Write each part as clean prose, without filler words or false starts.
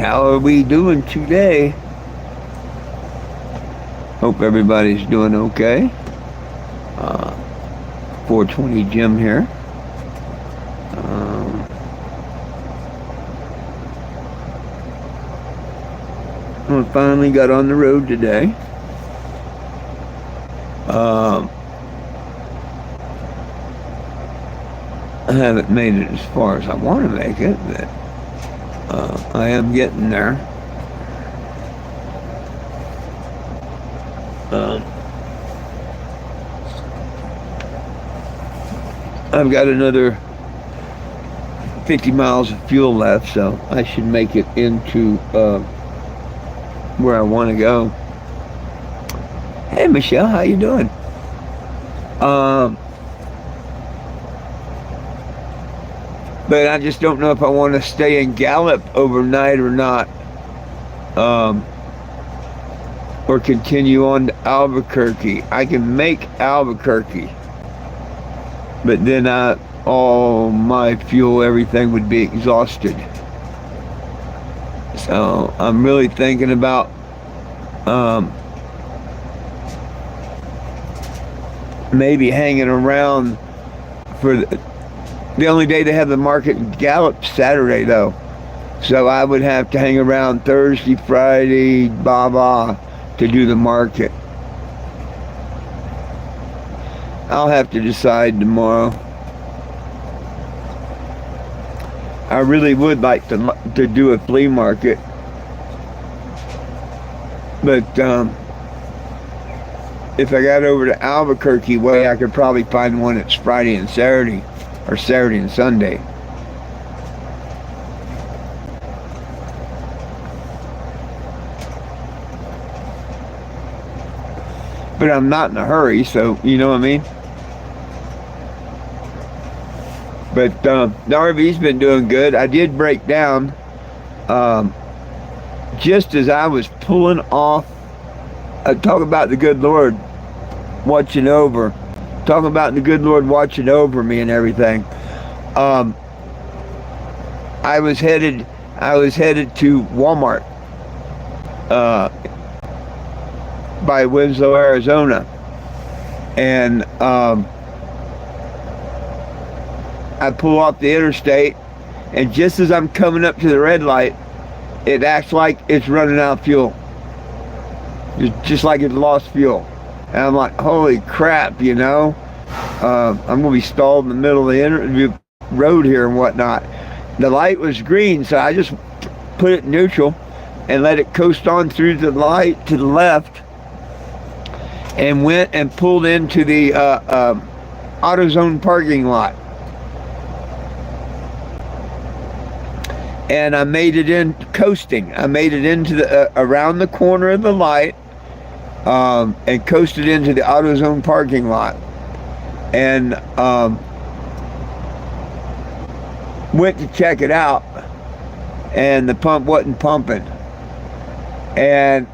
How are we doing today? Hope everybody's doing okay. Uh, 420 Jim here. Um, I finally got on the road today. Um, I haven't made it as far as I want to make it, but I am getting there. Um, I've got another 50 miles of fuel left, so I should make it into where I want to go. Hey, Michelle, how you doing? Um, but I just don't know if I want to stay in Gallup overnight or not, or continue on to Albuquerque. I can make Albuquerque, but then all my fuel, everything would be exhausted. So I'm really thinking about maybe hanging around for the only day they have the market in Gallup Saturday though. So I would have to hang around Thursday, Friday, to do the market. I'll have to decide tomorrow. I really would like to do a flea market, but if I got over to Albuquerque way, I could probably find one that's Friday and Saturday, or Saturday and Sunday. But I'm not in a hurry, so you know what I mean? But the RV's been doing good. I did break down just as I was pulling off. Talk about the good Lord watching over. Talk about the good Lord watching over me and everything. I was headed to Walmart by Winslow, Arizona, and I pull off the interstate, and just as I'm coming up to the red light, it acts like it's running out of fuel. Just like it lost fuel. And I'm like, holy crap, you know? I'm going to be stalled in the middle of the road here and whatnot. The light was green, so I just put it in neutral and let it coast on through the light to the left and went and pulled into the AutoZone parking lot. And I made it in coasting. I made it into the around the corner of the light, and coasted into the AutoZone parking lot, and went to check it out, and the pump wasn't pumping, and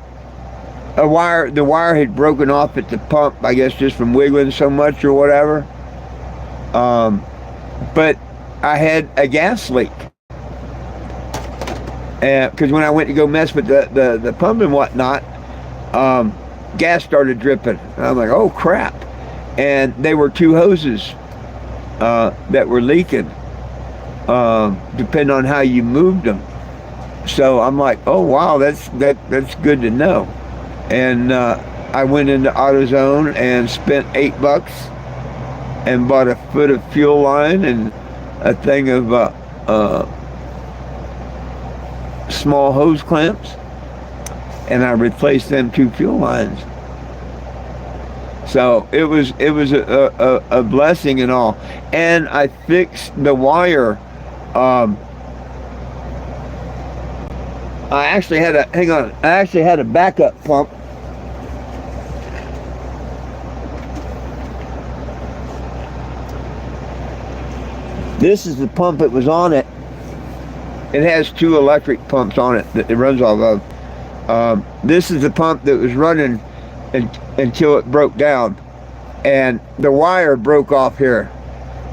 the wire had broken off at the pump, I guess just from wiggling so much or whatever. But I had a gas leak. Because when I went to go mess with the pump and whatnot, gas started dripping. And I'm like, oh crap. And they were two hoses that were leaking, depending on how you moved them. So I'm like, oh wow, that's good to know. And I went into AutoZone and spent $8 and bought a foot of fuel line and a thing of small hose clamps, and I replaced them two fuel lines. So it was a blessing and all. And I fixed the wire. I actually had a backup pump. This is the pump that was on it. It has two electric pumps on it that it runs off of. This is the pump that was running until it broke down, and the wire broke off here.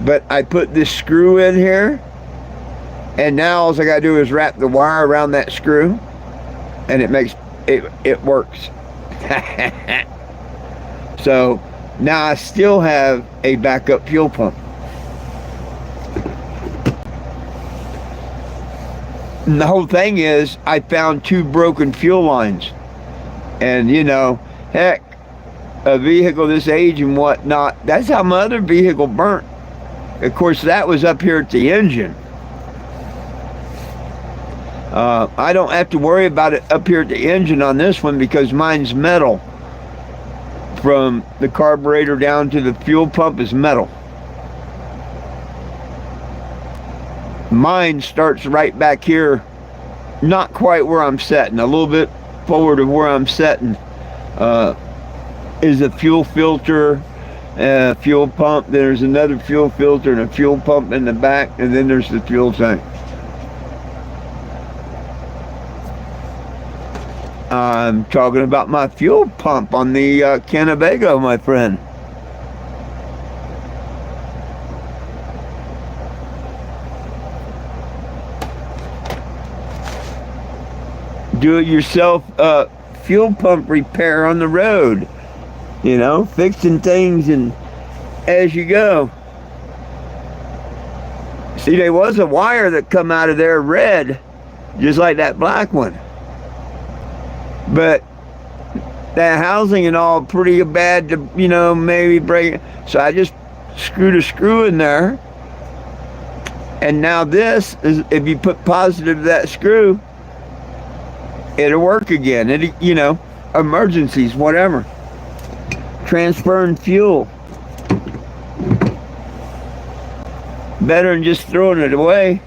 But I put this screw in here, And now all I got to do is wrap the wire around that screw, and it works. So now I still have a backup fuel pump. And the whole thing is, I found 2 broken fuel lines. And, heck, a vehicle this age and whatnot, that's how my other vehicle burnt. Of course, that was up here at the engine. I don't have to worry about it up here at the engine on this one because mine's metal. From the carburetor down to the fuel pump is metal. Mine starts right back here, not quite where I'm setting, a little bit forward of where I'm setting, is a fuel filter, fuel pump. There's another fuel filter and a fuel pump in the back, and then there's the fuel tank. I'm talking about my fuel pump on the Kennebago, my friend. Do-it-yourself fuel pump repair on the road. Fixing things and as you go. See, there was a wire that come out of there red, just like that black one. But that housing and all pretty bad to, maybe break it. So I just screwed a screw in there. And now this is, if you put positive to that screw, it'll work again. Emergencies, whatever. Transferring fuel. Better than just throwing it away.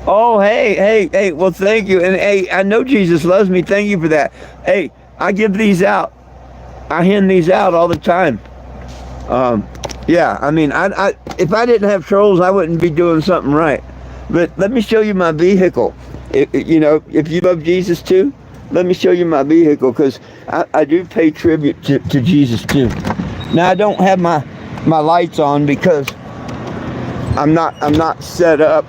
Oh, hey, well, thank you. And hey, I know Jesus loves me. Thank you for that. Hey, I give these out. I hand these out all the time. Yeah, I mean, if I didn't have trolls, I wouldn't be doing something right. But let me show you my vehicle. If you love Jesus too, let me show you my vehicle, because I do pay tribute to Jesus too. Now I don't have my lights on because I'm not set up,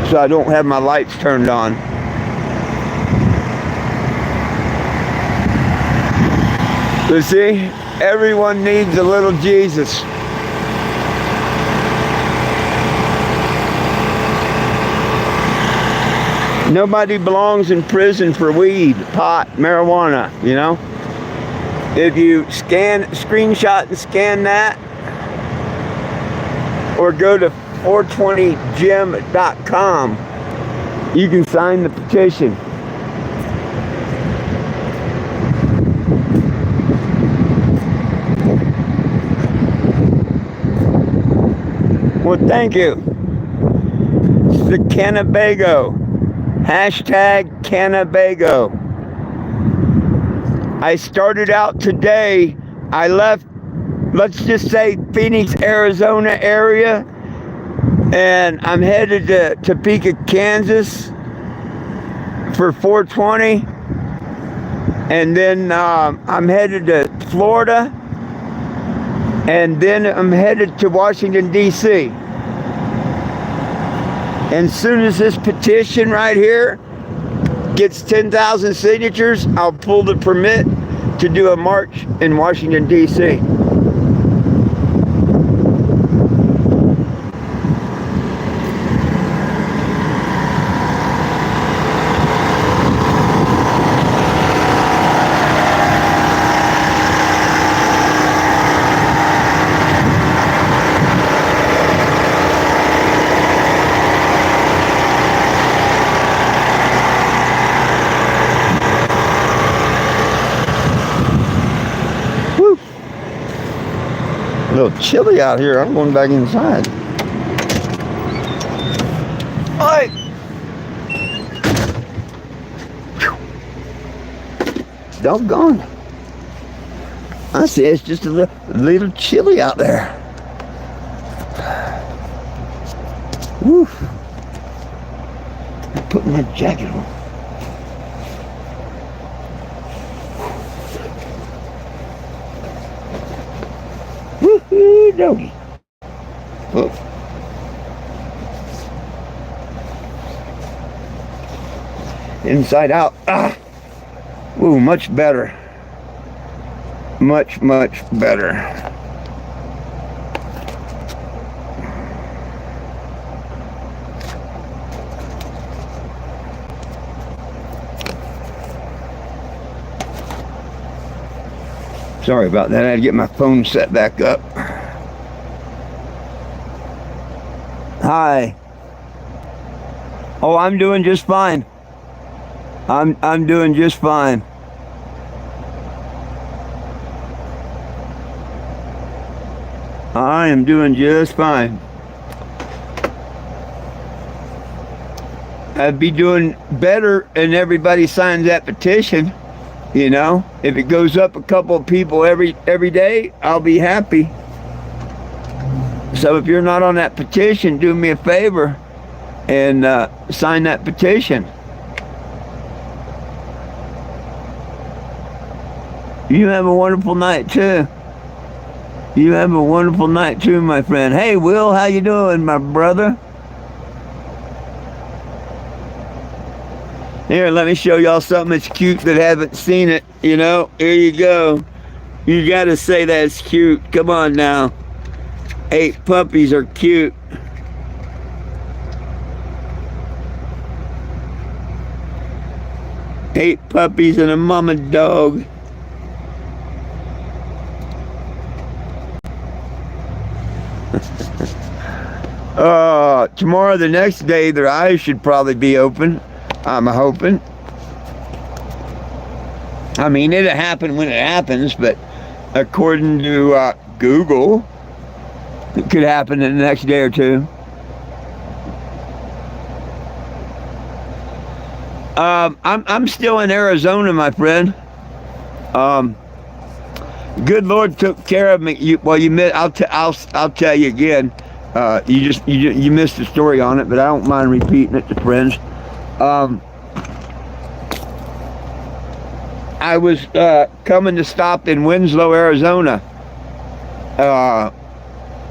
so I don't have my lights turned on. But see, everyone needs a little Jesus. Nobody belongs in prison for weed, pot, marijuana, If you screenshot and scan that, or go to 420gym.com, you can sign the petition. Well, thank you. It's the Kennebago. Hashtag Kennebago. I started out today. I left, let's just say, Phoenix, Arizona area, and I'm headed to Topeka, Kansas for 420. And then I'm headed to Florida. And then I'm headed to Washington, D.C. And as soon as this petition right here gets 10,000 signatures, I'll pull the permit to do a march in Washington, D.C. A little chilly out here. I'm going back inside. Alright. Doggone. I see it's just a little chilly out there. Woo. I'm putting that jacket on. dokie. Oh. Inside out. Ah. Ooh, much better. Much, much better. Sorry about that. I had to get my phone set back up. Hi. Oh, I'm doing just fine. I'm doing just fine. I am doing just fine. I'd be doing better and everybody signs that petition. You know, if it goes up a couple of people every day, I'll be happy. So if you're not on that petition, do me a favor and sign that petition. You have a wonderful night too. You have a wonderful night too, my friend. Hey, Will, how you doing, my brother? Here, let me show y'all something that's cute that haven't seen it. You know, here you go. You gotta say that's cute. Come on now. 8 puppies are cute. Eight puppies and a mama dog. Tomorrow, the next day, their eyes should probably be open. I'm hoping. I mean, it'll happen when it happens, but according to Google, it could happen in the next day or two. I'm still in Arizona, my friend. Good Lord took care of me. I'll tell you again. You missed the story on it, but I don't mind repeating it to friends. I was coming to stop in Winslow, Arizona. I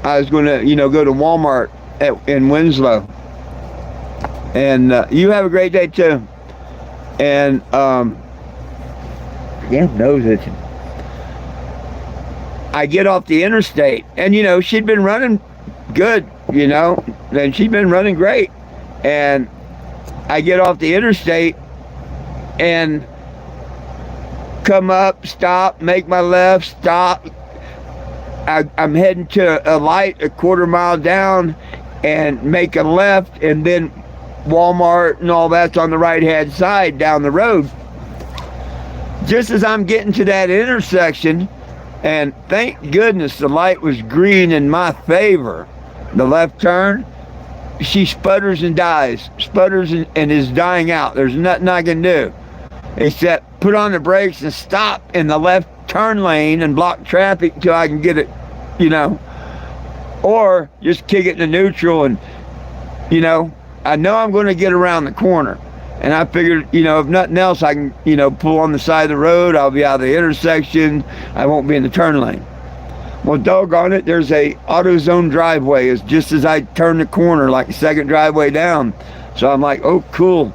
was going to, go to Walmart in Winslow. And you have a great day too. And damn nose itching. I get off the interstate, and she'd been running good, and she'd been running great. And I get off the interstate and come up, stop, make my left, stop. I'm heading to a light a quarter mile down and make a left, and then Walmart and all that's on the right hand side down the road. Just as I'm getting to that intersection, and thank goodness the light was green in my favor, the left turn, she sputters and dies, and is dying out. There's nothing I can do except put on the brakes and stop in the left turn lane and block traffic until I can get it, or just kick it to neutral. And I know I'm going to get around the corner, and I figured, if nothing else, I can, pull on the side of the road. I'll be out of the intersection. I won't be in the turn lane. Well, doggone it, there's a AutoZone driveway. It's just as I turn the corner, like the second driveway down. So I'm like, oh, cool.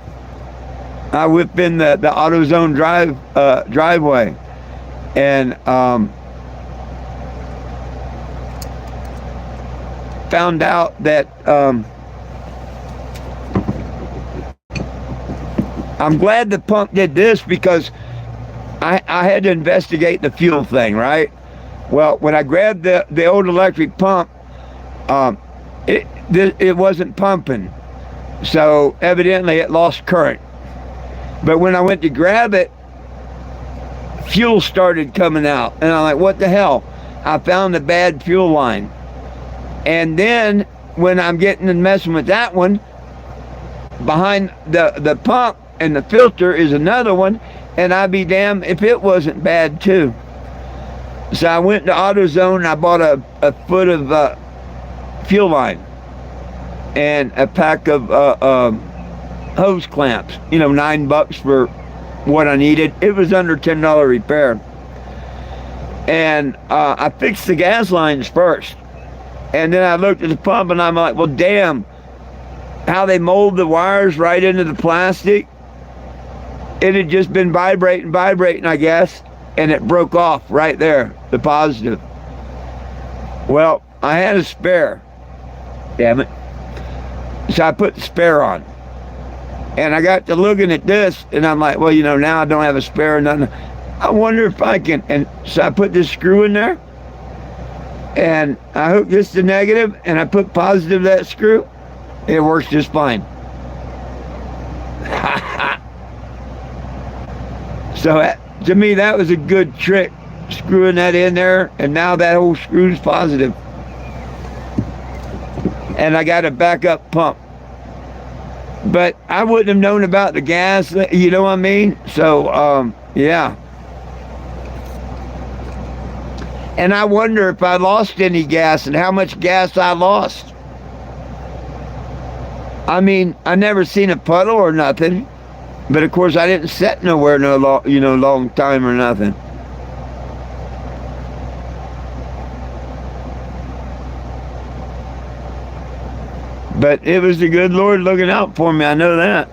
I whip in the AutoZone driveway, and found out that I'm glad the pump did this, because I had to investigate the fuel thing, right? Well, when I grabbed the old electric pump, it wasn't pumping, so evidently it lost current. But when I went to grab it, fuel started coming out, and I'm like, what the hell? I found a bad fuel line. And then when I'm getting and messing with that one, behind the pump and the filter is another one, and I'd be damned if it wasn't bad too. So I went to AutoZone and I bought a foot of fuel line and a pack of hose clamps, $9 for what I needed. It was under $10 repair. And I fixed the gas lines first. And then I looked at the pump and I'm like, well, damn, how they mold the wires right into the plastic. It had just been vibrating, I guess, and it broke off right there, the positive. Well, I had a spare, damn it. So I put the spare on. And I got to looking at this, and I'm like, well, now I don't have a spare or nothing. I wonder if I can. And so I put this screw in there, and I hooked this to negative, and I put positive that screw. It works just fine. So to me, that was a good trick, screwing that in there, and now that whole screw's positive. And I got a backup pump. But I wouldn't have known about the gas, you know what I mean? So, yeah. And I wonder if I lost any gas and how much gas I lost. I mean, I never seen a puddle or nothing. But of course, I didn't sit nowhere long time or nothing. But it was the good Lord looking out for me, I know that.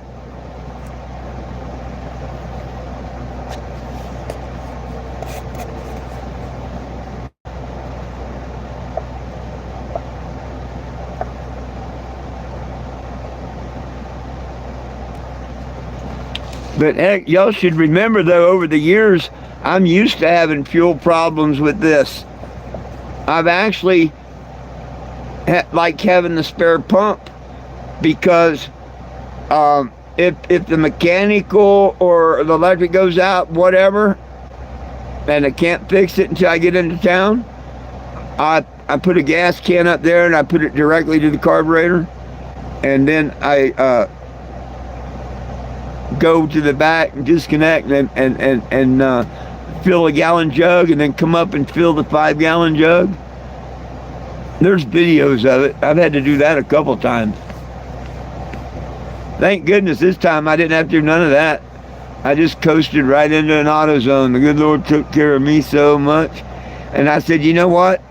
But heck, y'all should remember, though, over the years, I'm used to having fuel problems with this. I've actually like having the spare pump, because if the mechanical or the electric goes out, whatever, and I can't fix it until I get into town, I put a gas can up there and I put it directly to the carburetor, and then I go to the back and disconnect and fill a gallon jug, and then come up and fill the 5-gallon jug. There's videos of it. I've had to do that a couple times. Thank goodness this time I didn't have to do none of that. I just coasted right into an AutoZone. The good Lord took care of me so much. And I said, you know what?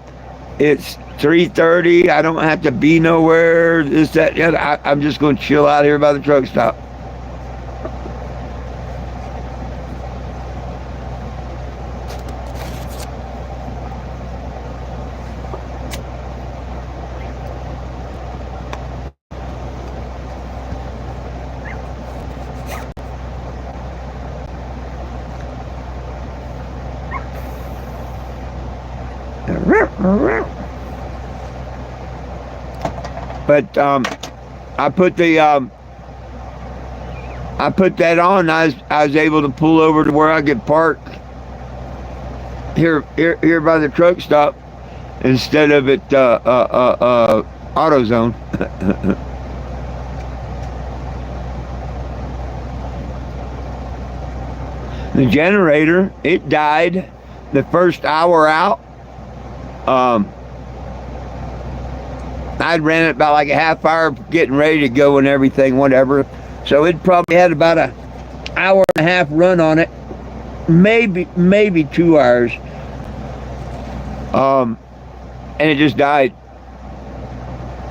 It's 3:30. I don't have to be nowhere. This, that, yeah. I'm just going to chill out here by the truck stop. But I put that on. I was able to pull over to where I could park here by the truck stop instead of at AutoZone. The generator, it died the first hour out. I'd ran it about like a half hour getting ready to go and everything, whatever. So it probably had about an hour and a half run on it. Maybe 2 hours. And it just died.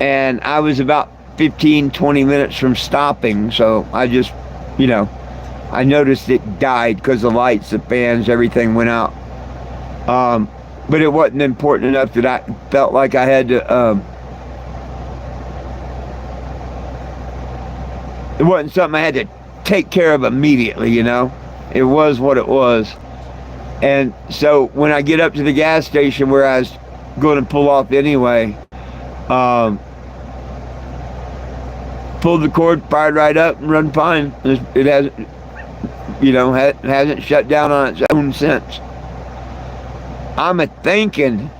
And I was about 15-20 minutes from stopping. So I just, I noticed it died because the lights, the fans, everything went out. But it wasn't important enough that I felt like I had to, it wasn't something I had to take care of immediately, It was what it was. And so when I get up to the gas station where I was going to pull off anyway, pulled the cord, fired right up, and run fine. It hasn't, hasn't shut down on its own since. I'm thinking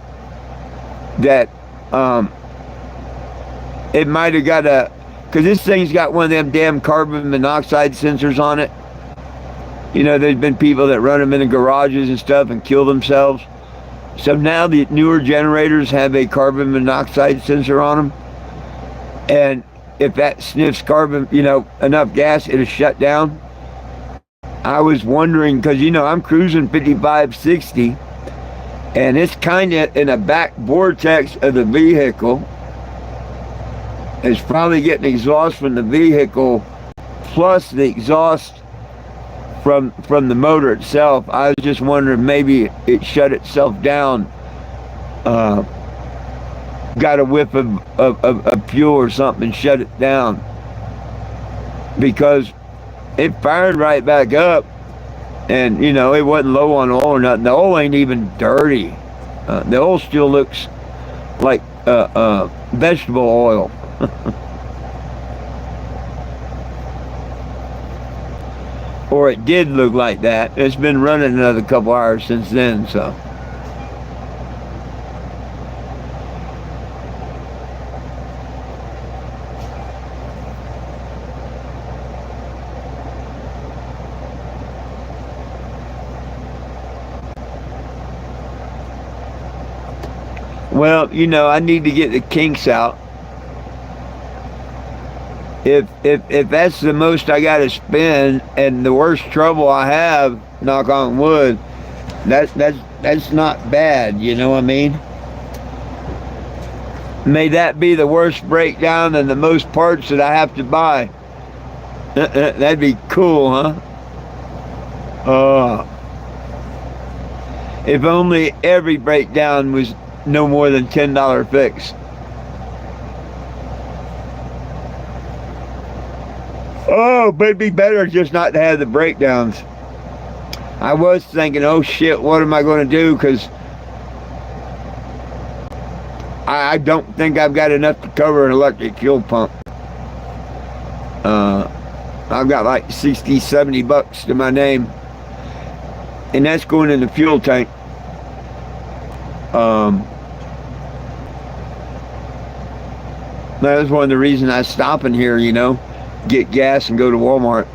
that it might have got because this thing's got one of them damn carbon monoxide sensors on it. There's been people that run them in the garages and stuff and kill themselves. So now the newer generators have a carbon monoxide sensor on them. And if that sniffs carbon, enough gas, it'll shut down. I was wondering, because, I'm cruising 55, 60. and it's kind of in a back vortex of the vehicle. It's probably getting exhaust from the vehicle plus the exhaust from the motor itself. I was just wondering maybe it shut itself down, uh, got a whiff of fuel or something and shut it down, because it fired right back up, and it wasn't low on oil or nothing. The oil ain't even dirty. The oil still looks like vegetable oil. Or it did look like that. It's been running another couple hours since then, so. Well, I need to get the kinks out. If that's the most I got to spend, and the worst trouble I have, knock on wood, that's not bad. You know what I mean? May that be the worst breakdown and the most parts that I have to buy. That'd be cool, huh? If only every breakdown was no more than $10 fix. Oh, but it'd be better just not to have the breakdowns. I was thinking, oh shit, what am I going to do? Because I don't think I've got enough to cover an electric fuel pump. I've got like 60, 70 bucks to my name. And that's going in the fuel tank. That was one of the reasons I was stopping here, get gas and go to Walmart.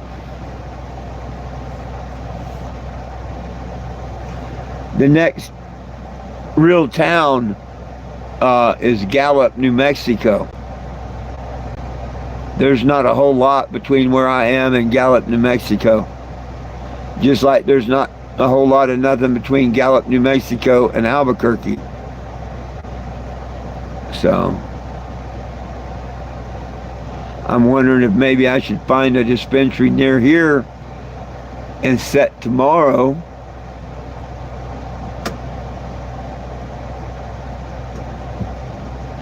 The next real town is Gallup, New Mexico. There's not a whole lot between where I am and Gallup, New Mexico. Just like there's not a whole lot of nothing between Gallup, New Mexico and Albuquerque. So I'm wondering if maybe I should find a dispensary near here and set tomorrow.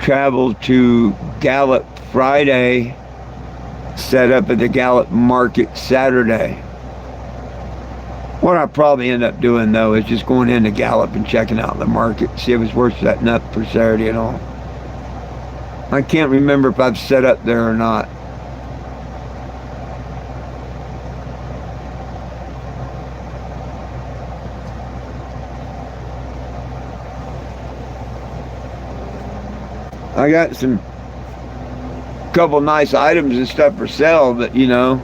Travel to Gallup Friday, set up at the Gallup Market Saturday. What I'll probably end up doing, though, is just going into Gallup and checking out the market, see if it's worth setting up for Saturday and all. I can't remember if I've set up there or not. I got some couple nice items and stuff for sale, but a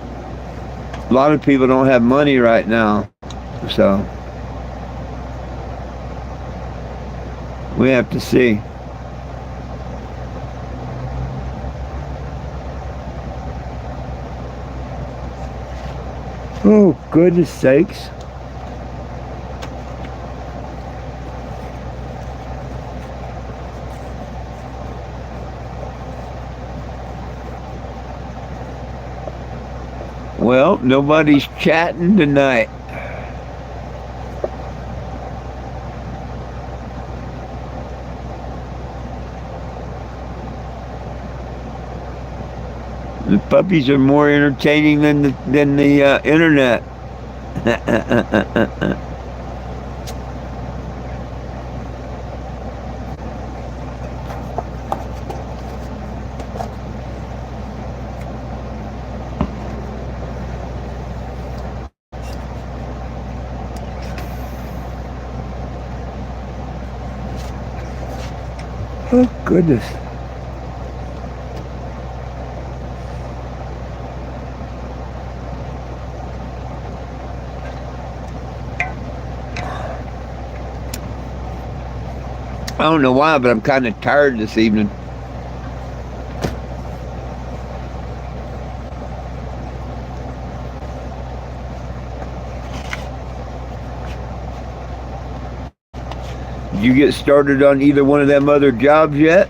lot of people don't have money right now, so we have to see. Oh, goodness sakes. Well, nobody's chatting tonight. The puppies are more entertaining than the internet. Oh, goodness. I don't know why, but I'm kind of tired this evening. Did you get started on either one of them other jobs yet?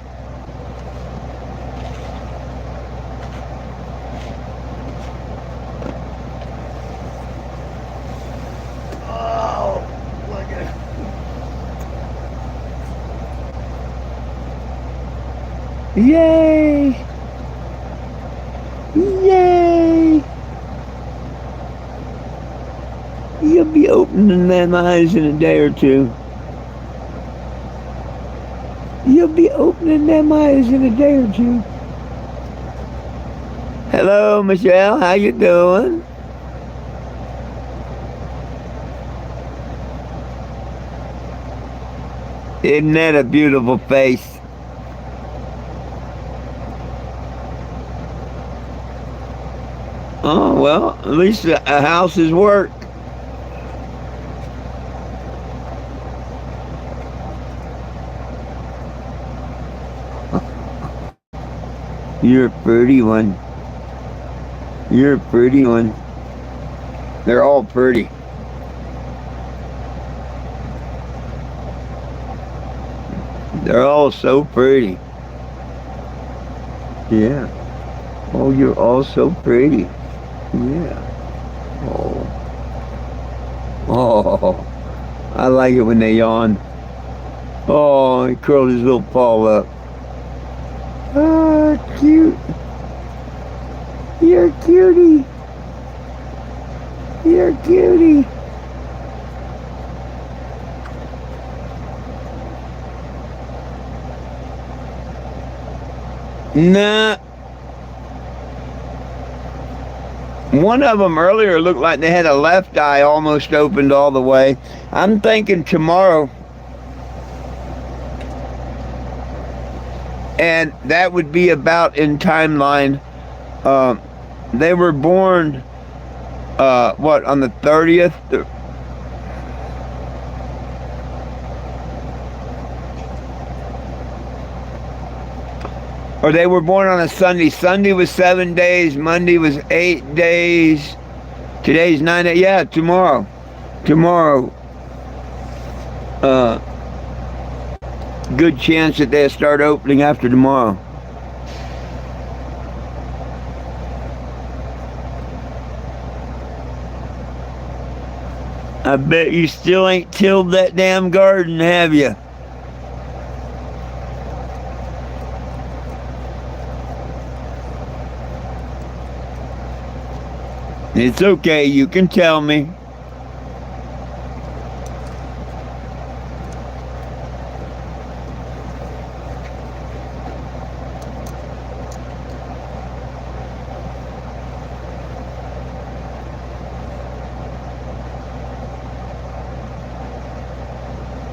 Oh, look at it. Yay! Yay! You'll be opening them eyes in a day or two. You'll be opening them eyes in a day or two. Hello, Michelle. How you doing? Isn't that a beautiful face? Oh, well, at least a house is work. You're a pretty one. You're a pretty one. They're all pretty. They're all so pretty. Yeah. Oh, you're all so pretty. Yeah. Oh. Oh. I like it when they yawn. Oh, he curled his little paw up. Ah, cute. You're a cutie. You're a cutie. Nah. One of them earlier looked like they had a left eye almost opened all the way. I'm thinking tomorrow. And that would be about in timeline. They were born, on the 30th? Or they were born on a Sunday. Sunday was 7 days. Monday was 8 days. Today's 9 days. Yeah, tomorrow. Tomorrow. Good chance that they'll start opening after tomorrow. I bet you still ain't tilled that damn garden, have you? It's okay, you can tell me.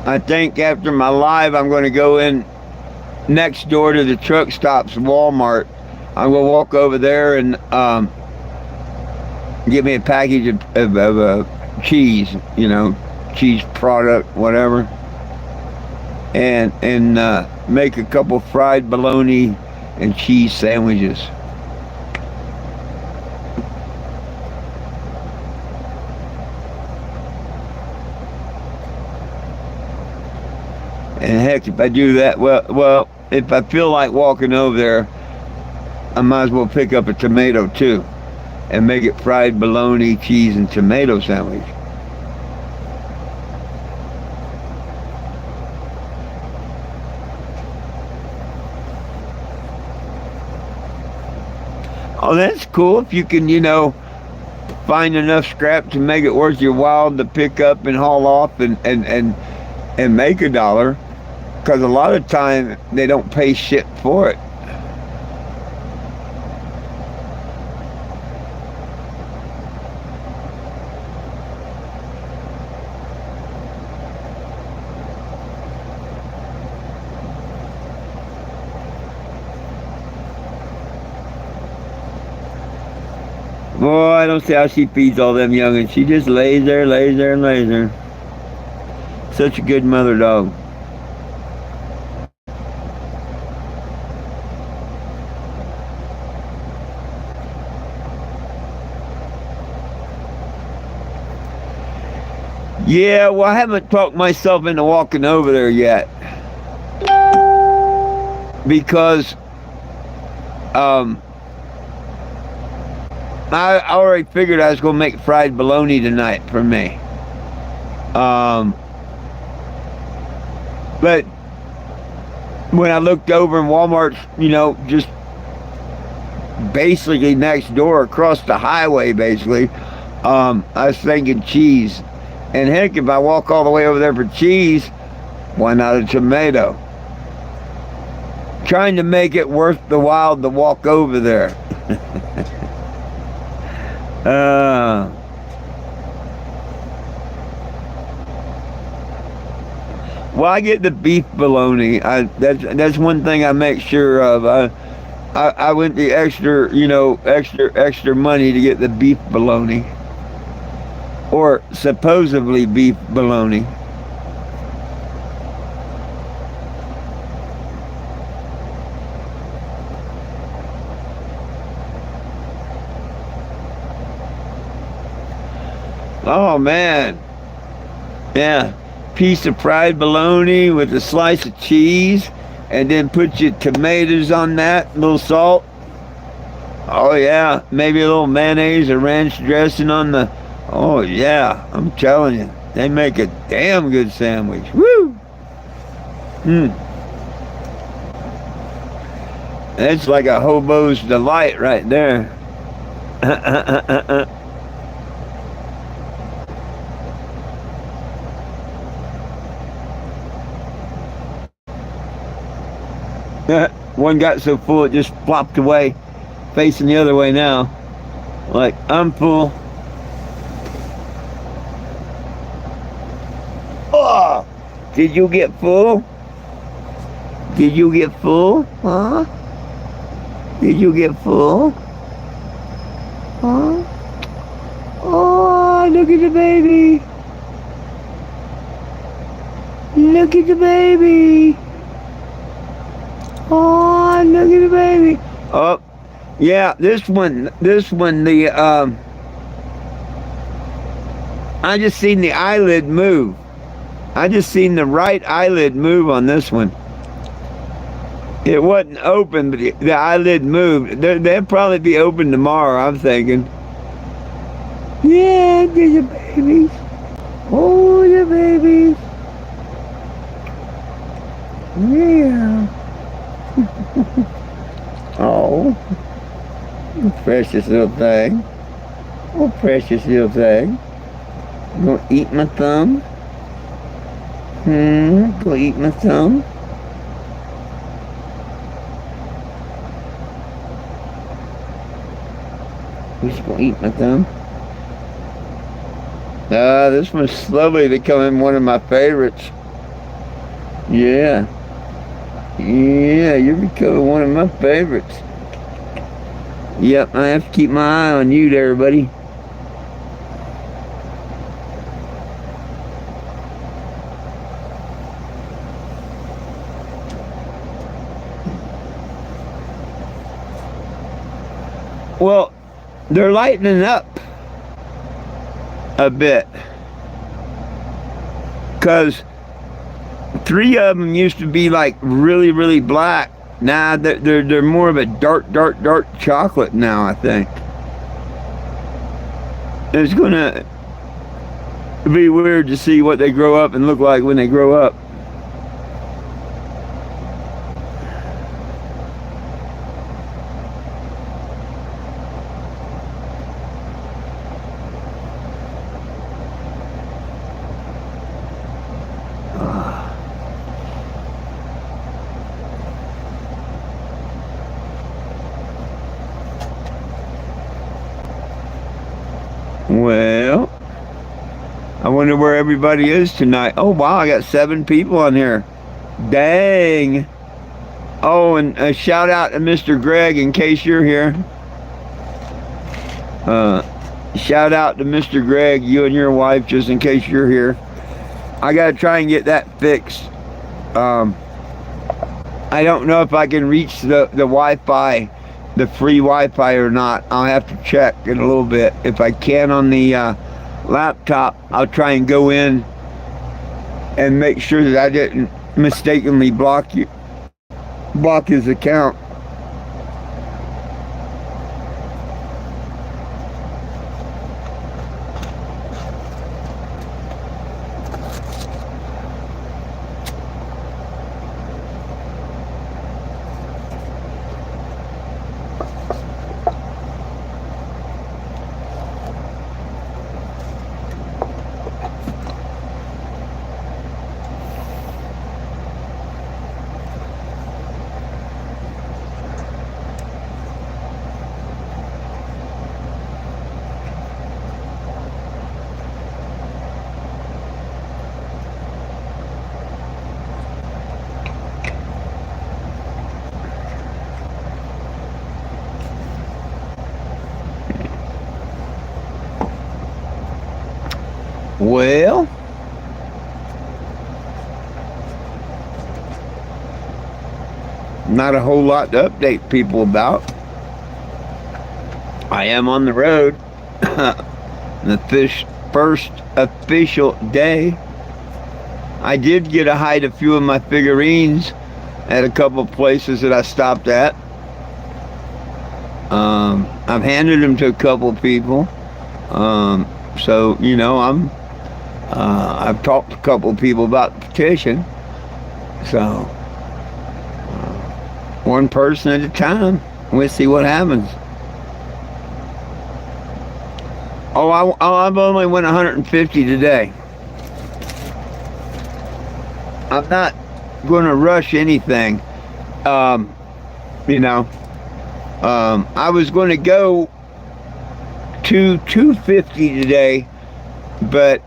I think after my live, I'm going to go in next door to the truck stops, Walmart. I'm going to walk over there and get me a package of cheese, cheese product, whatever, and make a couple fried bologna and cheese sandwiches. And heck, if I do that, well, if I feel like walking over there, I might as well pick up a tomato too, and make it fried bologna, cheese, and tomato sandwich. Oh, that's cool if you can, find enough scrap to make it worth your while to pick up and haul off and make $1. Because a lot of time they don't pay shit for it. Boy, I don't see how she feeds all them youngins. She just lays there, and lays there. Such a good mother dog. Yeah, well, I haven't talked myself into walking over there yet because I already figured I was going to make fried bologna tonight for me. But when I looked over in Walmart's, just basically next door across the highway, basically, I was thinking cheese. And heck, if I walk all the way over there for cheese, why not a tomato? Trying to make it worth the while to walk over there. Well, I get the beef bologna. That's one thing I make sure of. I went the extra money to get the beef bologna, or supposedly beef bologna. Oh man, yeah, piece of fried bologna with a slice of cheese, and then put your tomatoes on that, a little salt. Oh yeah, maybe a little mayonnaise or ranch dressing on the. Oh yeah, I'm telling you, they make a damn good sandwich. Woo! That's like a hobo's delight right there. One got so full it just flopped away, facing the other way now. Like, I'm full. Oh! Did you get full? Did you get full? Huh? Did you get full? Huh? Oh, look at the baby. Look at the baby. Oh, look at the baby. Oh, yeah, this one, I just seen the eyelid move. I just seen the right eyelid move on this one. It wasn't open, but the eyelid moved. They'll probably be open tomorrow, I'm thinking. Yeah, there's your babies. Oh, your babies. Yeah. Oh, precious little thing. Oh, precious little thing. You gonna eat my thumb? Gonna eat my thumb? Who's gonna eat my thumb? This one's slowly becoming one of my favorites. Yeah. Yeah, you're becoming one of my favorites. Yep, I have to keep my eye on you there, buddy. Well, they're lightening up a bit, because 3 of them used to be like really, really black. Now they're more of a dark chocolate now, I think. It's gonna be weird to see what they grow up and look like when they grow up. Well, I wonder where everybody is tonight. Oh, wow, I got 7 people on here. Dang. Oh, and a shout out to Mr. Greg in case you're here. Shout out to Mr. Greg, you and your wife, just in case you're here. I got to try and get that fixed. I don't know if I can reach the Wi-Fi, the free Wi-Fi or not. I'll have to check in a little bit. If I can on the laptop, I'll try and go in and make sure that I didn't mistakenly block his account. Well, not a whole lot to update people about. I am on the road. The first official day. I did get to hide a few of my figurines at a couple places that I stopped at. I've handed them to a couple people. So, you know, I've talked to a couple of people about the petition. So, one person at a time. We'll see what happens. I've only went 150 today. I'm not going to rush anything. You know, I was going to go to 250 today, but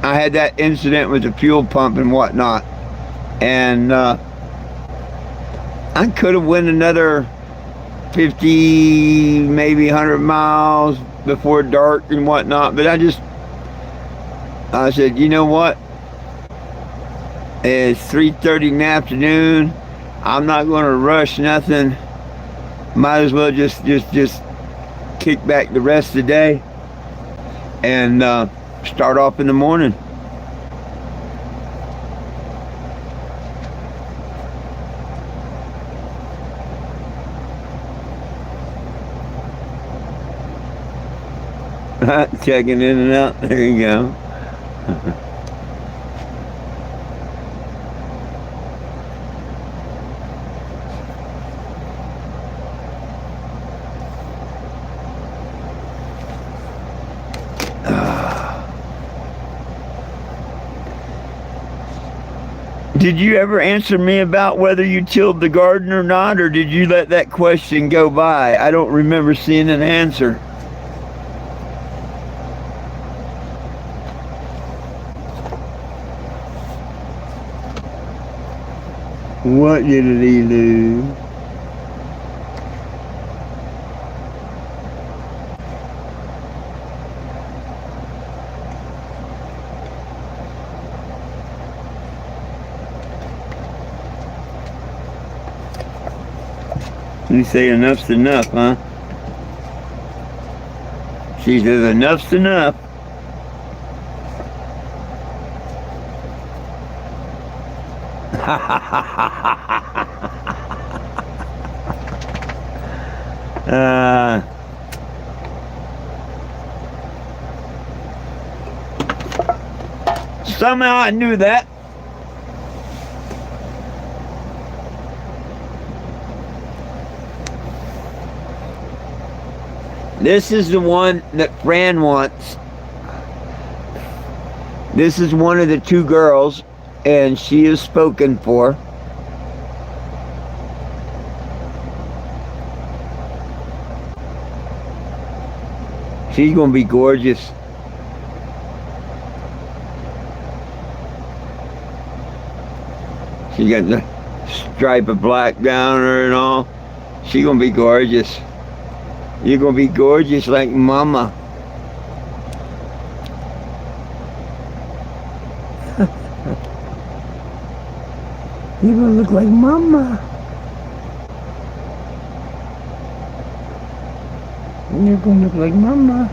I had that incident with the fuel pump and whatnot, and I could have went another 50, maybe 100 miles before dark and whatnot, but I said, you know what? It's 3:30 in the afternoon. I'm not going to rush nothing. Might as well just kick back the rest of the day and start off in the morning. Checking in and out. There you go. Did you ever answer me about whether you tilled the garden or not, or did you let that question go by? I don't remember seeing an answer. What did he do? You say enough's enough, huh? She says enough's enough. Somehow I knew that. This is the one that Fran wants. This is one of the two girls, and she is spoken for. She's gonna be gorgeous. She got the stripe of black down her and all. She's gonna be gorgeous. You're gonna be gorgeous like mama. You're gonna look like mama. You're gonna look like mama.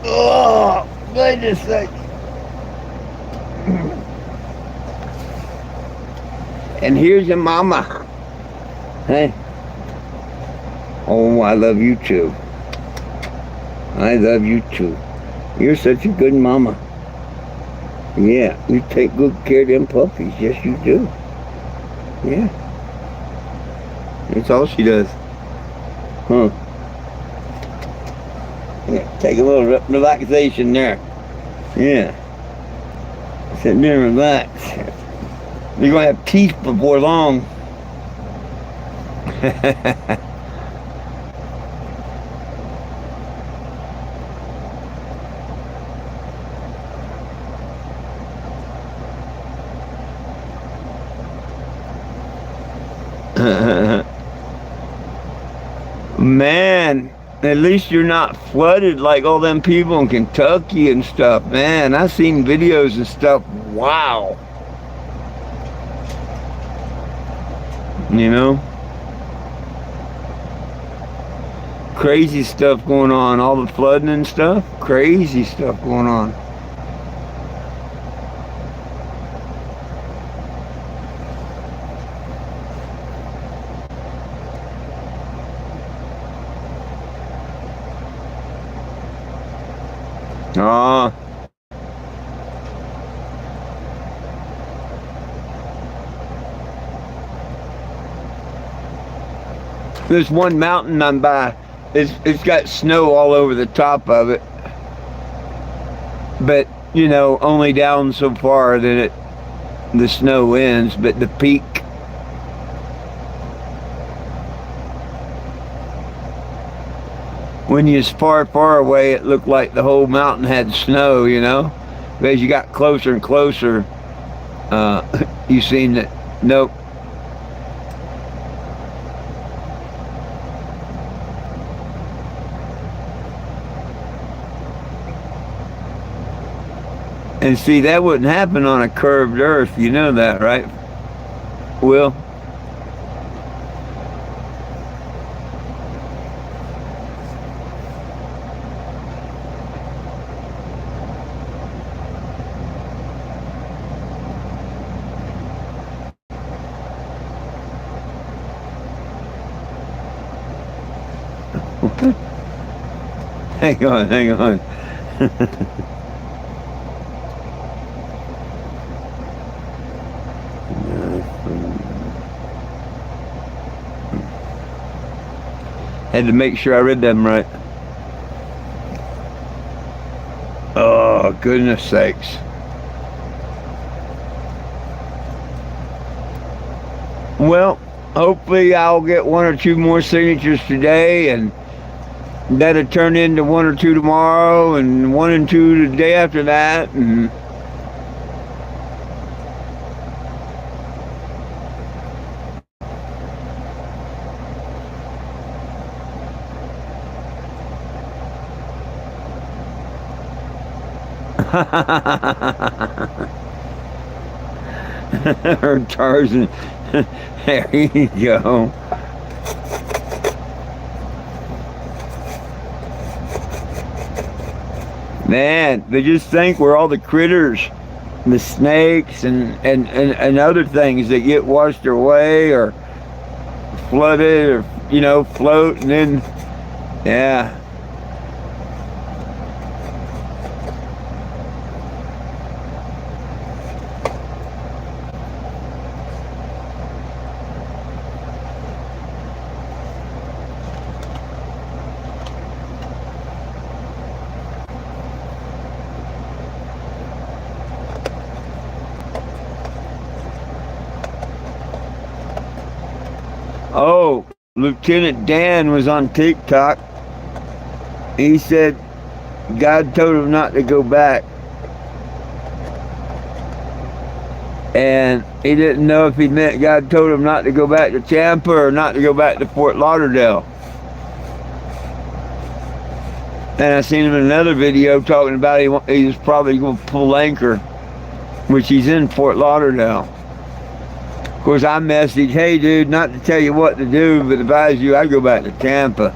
Oh, goodness sake. And here's your mama. Hey. Oh, I love you too. I love you too. You're such a good mama. Yeah, you take good care of them puppies. Yes, you do. Yeah. That's all she does. Huh. Yeah, take a little relaxation there. Yeah. Sit there and relax. You're going to have teeth before long. Man, at least you're not flooded like all them people in Kentucky and stuff. Man, I've seen videos and stuff. Wow. You know? Crazy stuff going on. All the flooding and stuff. Crazy stuff going on. There's one mountain I'm by. It's got snow all over the top of it, but you know, only down so far that the snow ends. But the peak, when you're far away, it looked like the whole mountain had snow. You know, but as you got closer and closer, you seen that. Nope. And see, that wouldn't happen on a curved earth. You know that, right, Will? Hang on. Had to make sure I read them right. Oh, goodness sakes. Well, hopefully I'll get one or two more signatures today, and that'll turn into one or two tomorrow, and one and two the day after that, and or Tarzan. There you go. Man, they just think we're all the critters, the snakes and other things that get washed away or flooded or, you know, float, and then, yeah. Oh, Lieutenant Dan was on TikTok. He said God told him not to go back. And he didn't know if he meant God told him not to go back to Tampa or not to go back to Fort Lauderdale. And I seen him in another video talking about he was probably going to pull anchor, which he's in Fort Lauderdale. Of course, I messaged, hey dude, not to tell you what to do, but advise you, I'd go back to Tampa.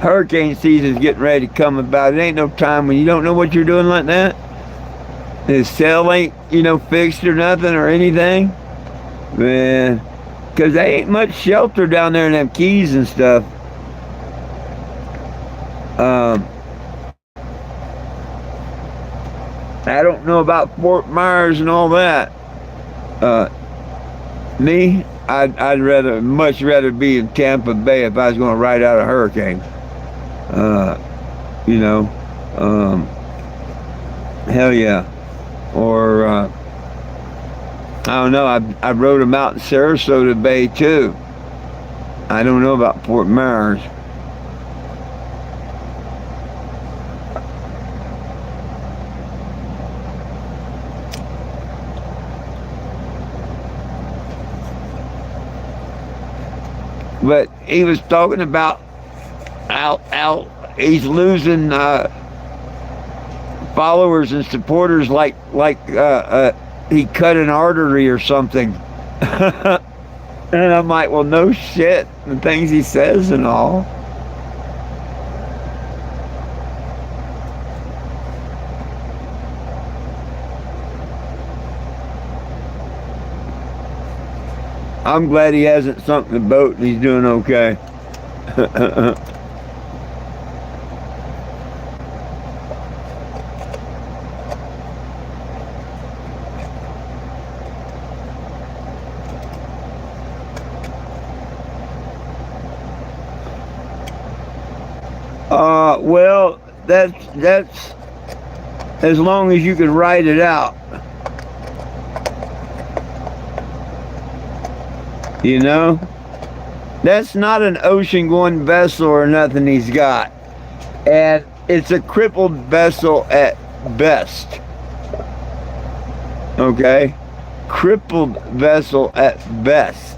hurricane season's getting ready to come about. It ain't no time when you don't know what you're doing like that. The cell ain't, fixed or nothing or anything. Man, because there ain't much shelter down there in them Keys and stuff. Um, I don't know about Fort Myers and all that. Uh, I'd much rather be in Tampa Bay if I was going to ride out a hurricane. Uh, you know, um, hell yeah. Or I don't know. I rode them out in Sarasota Bay too. I don't know about Fort Myers. But he was talking about how he's losing followers and supporters like he cut an artery or something. And I'm like, well, no shit. The things he says and all. I'm glad he hasn't sunk the boat and he's doing okay. Well, that's as long as you can ride it out. You know? That's not an ocean-going vessel or nothing he's got. And it's a crippled vessel at best. Okay? Crippled vessel at best.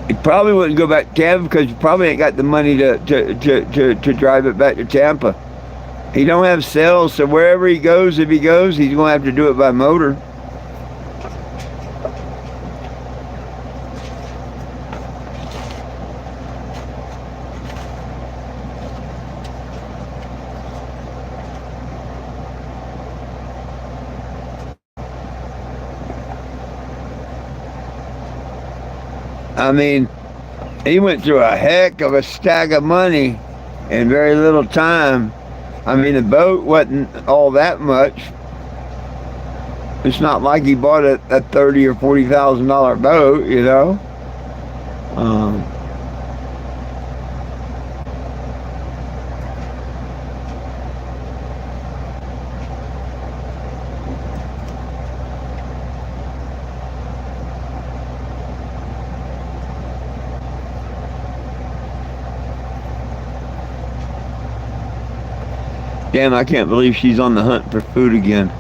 He probably wouldn't go back to Tampa because he probably ain't got the money to drive it back to Tampa. He don't have sales, so wherever he goes, if he goes, he's going to have to do it by motor. I mean, he went through a heck of a stack of money in very little time. I mean, the boat wasn't all that much. It's not like he bought a $30,000 or $40,000 boat, you know. Damn, I can't believe she's on the hunt for food again.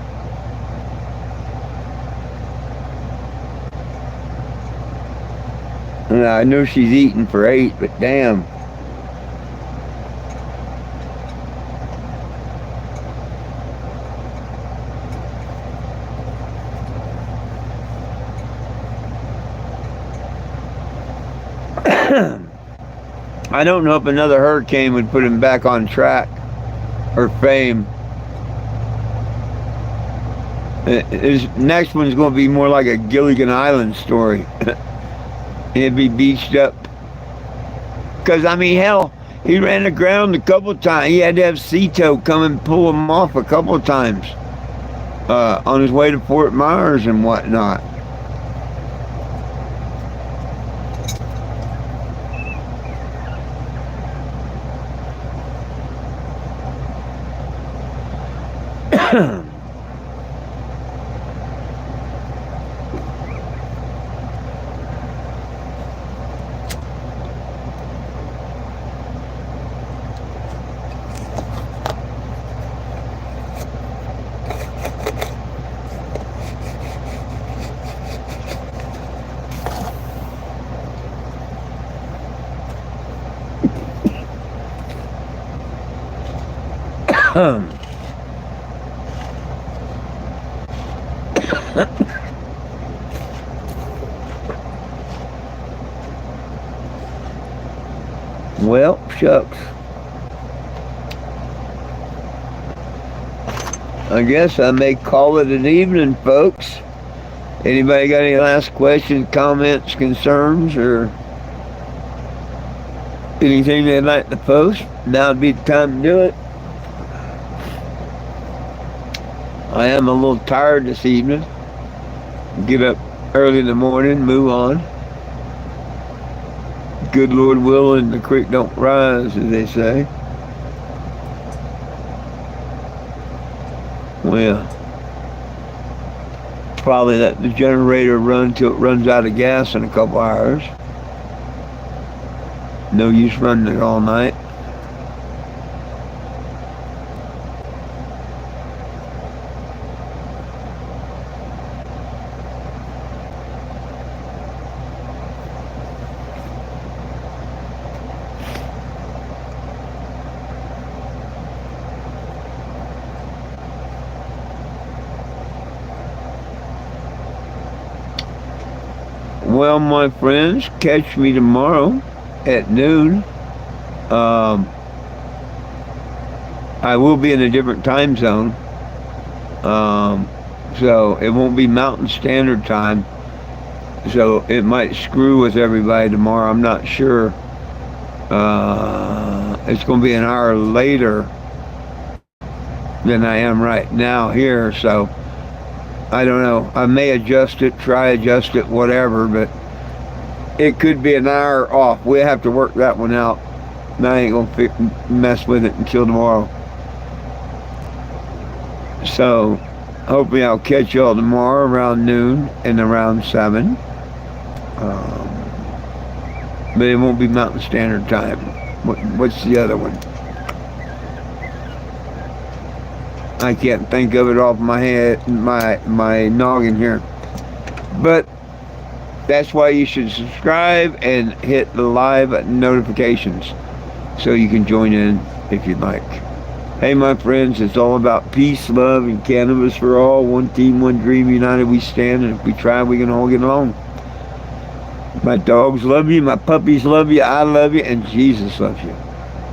And I know she's eating for 8, but damn. I don't know if another hurricane would put him back on track or fame. His next one's going to be more like a Gilligan Island story. He'd be beached up. Because, I mean, hell, he ran aground a couple of times. He had to have Sea-Tow come and pull him off a couple of times on his way to Fort Myers and whatnot. Well, shucks. I guess I may call it an evening, folks. Anybody got any last questions, comments, concerns, or anything they'd like to post? Now would be the time to do it. I am a little tired this evening. Get up early in the morning, move on. Good Lord willing, the creek don't rise, as they say. Well, probably let the generator run till it runs out of gas in a couple hours. No use running it all night. Well, my friends, catch me tomorrow at noon. I will be in a different time zone. So it won't be Mountain Standard Time. So it might screw with everybody tomorrow. I'm not sure. It's going to be an hour later than I am right now here. So I don't know. I may adjust it, whatever, but it could be an hour off. We have to work that one out. And I ain't going to mess with it until tomorrow. So hopefully I'll catch y'all tomorrow around noon and around 7. But it won't be Mountain Standard Time. What's the other one? I can't think of it off my head, my noggin here. But that's why you should subscribe and hit the live notifications so you can join in if you'd like. Hey, my friends, it's all about peace, love, and cannabis for all. One team, one dream, united we stand, and if we try, we can all get along. My dogs love you, my puppies love you, I love you, and Jesus loves you.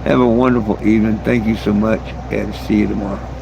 Have a wonderful evening. Thank you so much, and see you tomorrow.